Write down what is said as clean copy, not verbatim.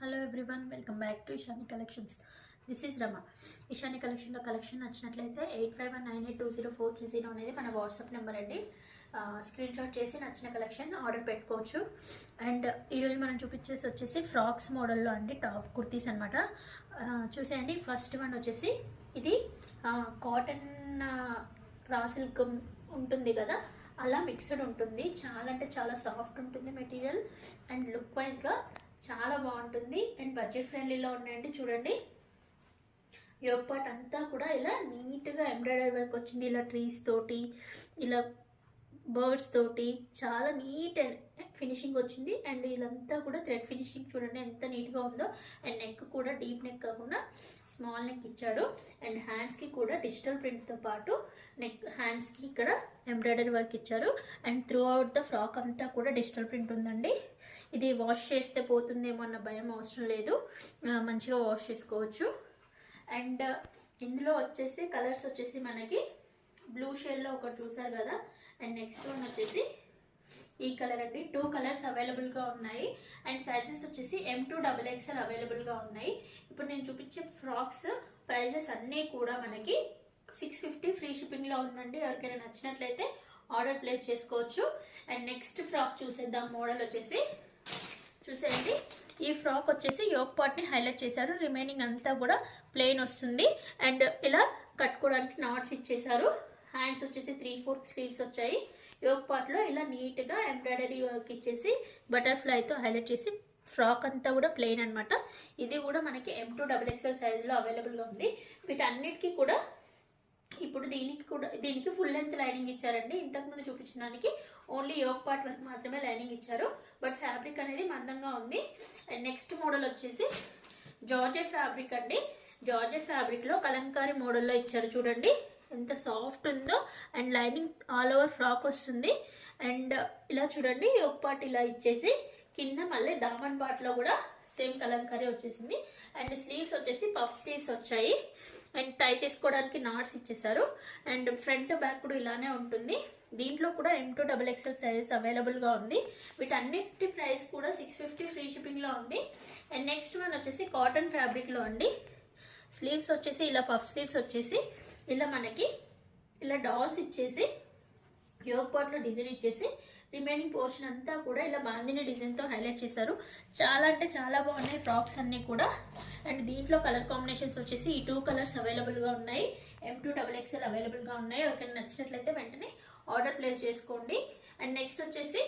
Hello everyone, welcome back to Ishani collections. This is Rama. Ishani కలెక్షన్లో collection నచ్చినట్లయితే 8519820430 అనేది మన వాట్సాప్ నెంబర్ అండి. స్క్రీన్ షాట్ చేసి నచ్చిన కలెక్షన్ ఆర్డర్ పెట్టుకోవచ్చు. అండ్ ఈరోజు మనం చూపించేసి వచ్చేసి ఫ్రాక్స్ మోడల్లో అండి, టాప్ కుర్తీస్ అనమాట. చూసేయండి, ఫస్ట్ వన్ వచ్చేసి ఇది కాటన్ రా సిల్క్ ఉంటుంది కదా, అలా మిక్స్డ్ ఉంటుంది. చాలా అంటే చాలా సాఫ్ట్ ఉంటుంది మెటీరియల్. అండ్ లుక్ వైజ్గా చాలా బాగుంటుంది అండ్ బడ్జెట్ ఫ్రెండ్లీలో ఉన్నాయండి. చూడండి, యోగ్ పార్ట్ అంతా కూడా ఇలా నీట్గా ఎంబ్రాయిడరీ వర్క్ వచ్చింది. ఇలా ట్రీస్ తోటి, ఇలా బర్డ్స్ తోటి చాలా నీట్ ఫినిషింగ్ వచ్చింది. అండ్ ఇదంతా కూడా థ్రెడ్ ఫినిషింగ్ చూడండి ఎంత నీట్గా ఉందో. అండ్ నెక్ కూడా డీప్ నెక్ కాకుండా స్మాల్ నెక్ ఇచ్చాడు. అండ్ హ్యాండ్స్కి కూడా డిజిటల్ ప్రింట్తో పాటు హ్యాండ్స్కి ఇక్కడ ఎంబ్రాయిడరీ వర్క్ ఇచ్చారు. And through out the frock అంతా కూడా డిజిటల్ ప్రింట్ ఉందండి. ఇది వాష్ చేస్తే పోతుందేమో అన్న భయం అవసరం లేదు, మంచిగా వాష్ చేసుకోవచ్చు. అండ్ ఇందులో వచ్చేసి కలర్స్ వచ్చేసి మనకి బ్లూ షేడ్లో ఒకటి చూసారు కదా. అండ్ నెక్స్ట్ వన్ వచ్చేసి ఈ కలర్ అండి. 2 కలర్స్ అవైలబుల్గా ఉన్నాయి. అండ్ సైజెస్ వచ్చేసి M2XXL అవైలబుల్గా ఉన్నాయి. ఇప్పుడు నేను చూపించే ఫ్రాక్స్ ప్రైజెస్ అన్నీ కూడా మనకి 650 ఫ్రీ షిప్పింగ్లో ఉందండి. ఎవరికైనా నచ్చినట్లయితే ఆర్డర్ ప్లేస్ చేసుకోవచ్చు. అండ్ నెక్స్ట్ ఫ్రాక్ చూసేద్దాం. మోడల్ వచ్చేసి చూసేయండి, ఈ ఫ్రాక్ వచ్చేసి యోగ్ పార్ట్ని హైలైట్ చేశారు. రిమైనింగ్ అంతా కూడా ప్లెయిన్ వస్తుంది. అండ్ ఇలా కట్టుకోవడానికి నాట్స్ ఇచ్చేసారు. హ్యాండ్స్ వచ్చేసి 3/4 స్లీవ్స్ వచ్చాయి. యోగ్ పార్ట్లో ఇలా నీట్గా ఎంబ్రాయిడరీ వర్క్ ఇచ్చేసి బటర్ఫ్లైతో హైలైట్ చేసి ఫ్రాక్ అంతా కూడా ప్లెయిన్ అనమాట. ఇది కూడా మనకి M2XXL సైజులో అవైలబుల్గా ఉంది. వీటన్నిటికీ కూడా ఇప్పుడు దీనికి ఫుల్ లెంత్ లైనింగ్ ఇచ్చారండి. ఇంతకుముందు చూపించిన దానికి ఓన్లీ యోగ్ పార్ట్ వరకు మాత్రమే లైనింగ్ ఇచ్చారు. బట్ ఫ్యాబ్రిక్ అనేది మందంగా ఉంది. అండ్ నెక్స్ట్ మోడల్ వచ్చేసి జార్జెట్ ఫ్యాబ్రిక్ అండి. జార్జెట్ ఫ్యాబ్రిక్లో కలంకారీ మోడల్లో ఇచ్చారు. చూడండి ఎంత సాఫ్ట్ ఉందో. And lining all over frock వస్తుంది. అండ్ ఇలా చూడండి, యోగ్ పార్ట్ ఇలా ఇచ్చేసి కింద మళ్ళీ దామన్ పార్ట్లో కూడా సేమ్ కలంకారీ వచ్చేసింది. అండ్ స్లీవ్స్ వచ్చేసి పఫ్ స్లీవ్స్ వచ్చాయి. అండ్ టై చేసుకోవడానికి నాట్స్ ఇచ్చేసారు. అండ్ ఫ్రంట్ బ్యాక్ కూడా ఇలానే ఉంటుంది. దీంట్లో కూడా M2XXL సైజెస్ అవైలబుల్గా ఉంది. వీటన్నిటి ప్రైస్ కూడా 650 ఫ్రీ షిప్పింగ్లో ఉంది. అండ్ నెక్స్ట్ వన్ వచ్చేసి కాటన్ ఫ్యాబ్రిక్లో అండి. స్లీవ్స్ వచ్చేసి ఇలా పఫ్ స్లీవ్స్ వచ్చేసి ఇలా మనకి ఇలా డాల్స్ ఇచ్చేసి యోగ్ పార్ట్లో డిజైన్ ఇచ్చేసి రిమైనింగ్ పోర్షన్ అంతా కూడా ఇలా బాందిని డిజైన్తో హైలైట్ చేశారు. చాలా అంటే చాలా బాగున్నాయి ఫ్రాక్స్ అన్నీ కూడా. అండ్ దీంట్లో కలర్ కాంబినేషన్స్ వచ్చేసి ఈ 2 కలర్స్ అవైలబుల్గా ఉన్నాయి. M2XXL అవైలబుల్గా ఉన్నాయి. ఎవరికైనా నచ్చినట్లయితే వెంటనే ఆర్డర్ ప్లేస్ చేసుకోండి. అండ్ నెక్స్ట్ వచ్చేసి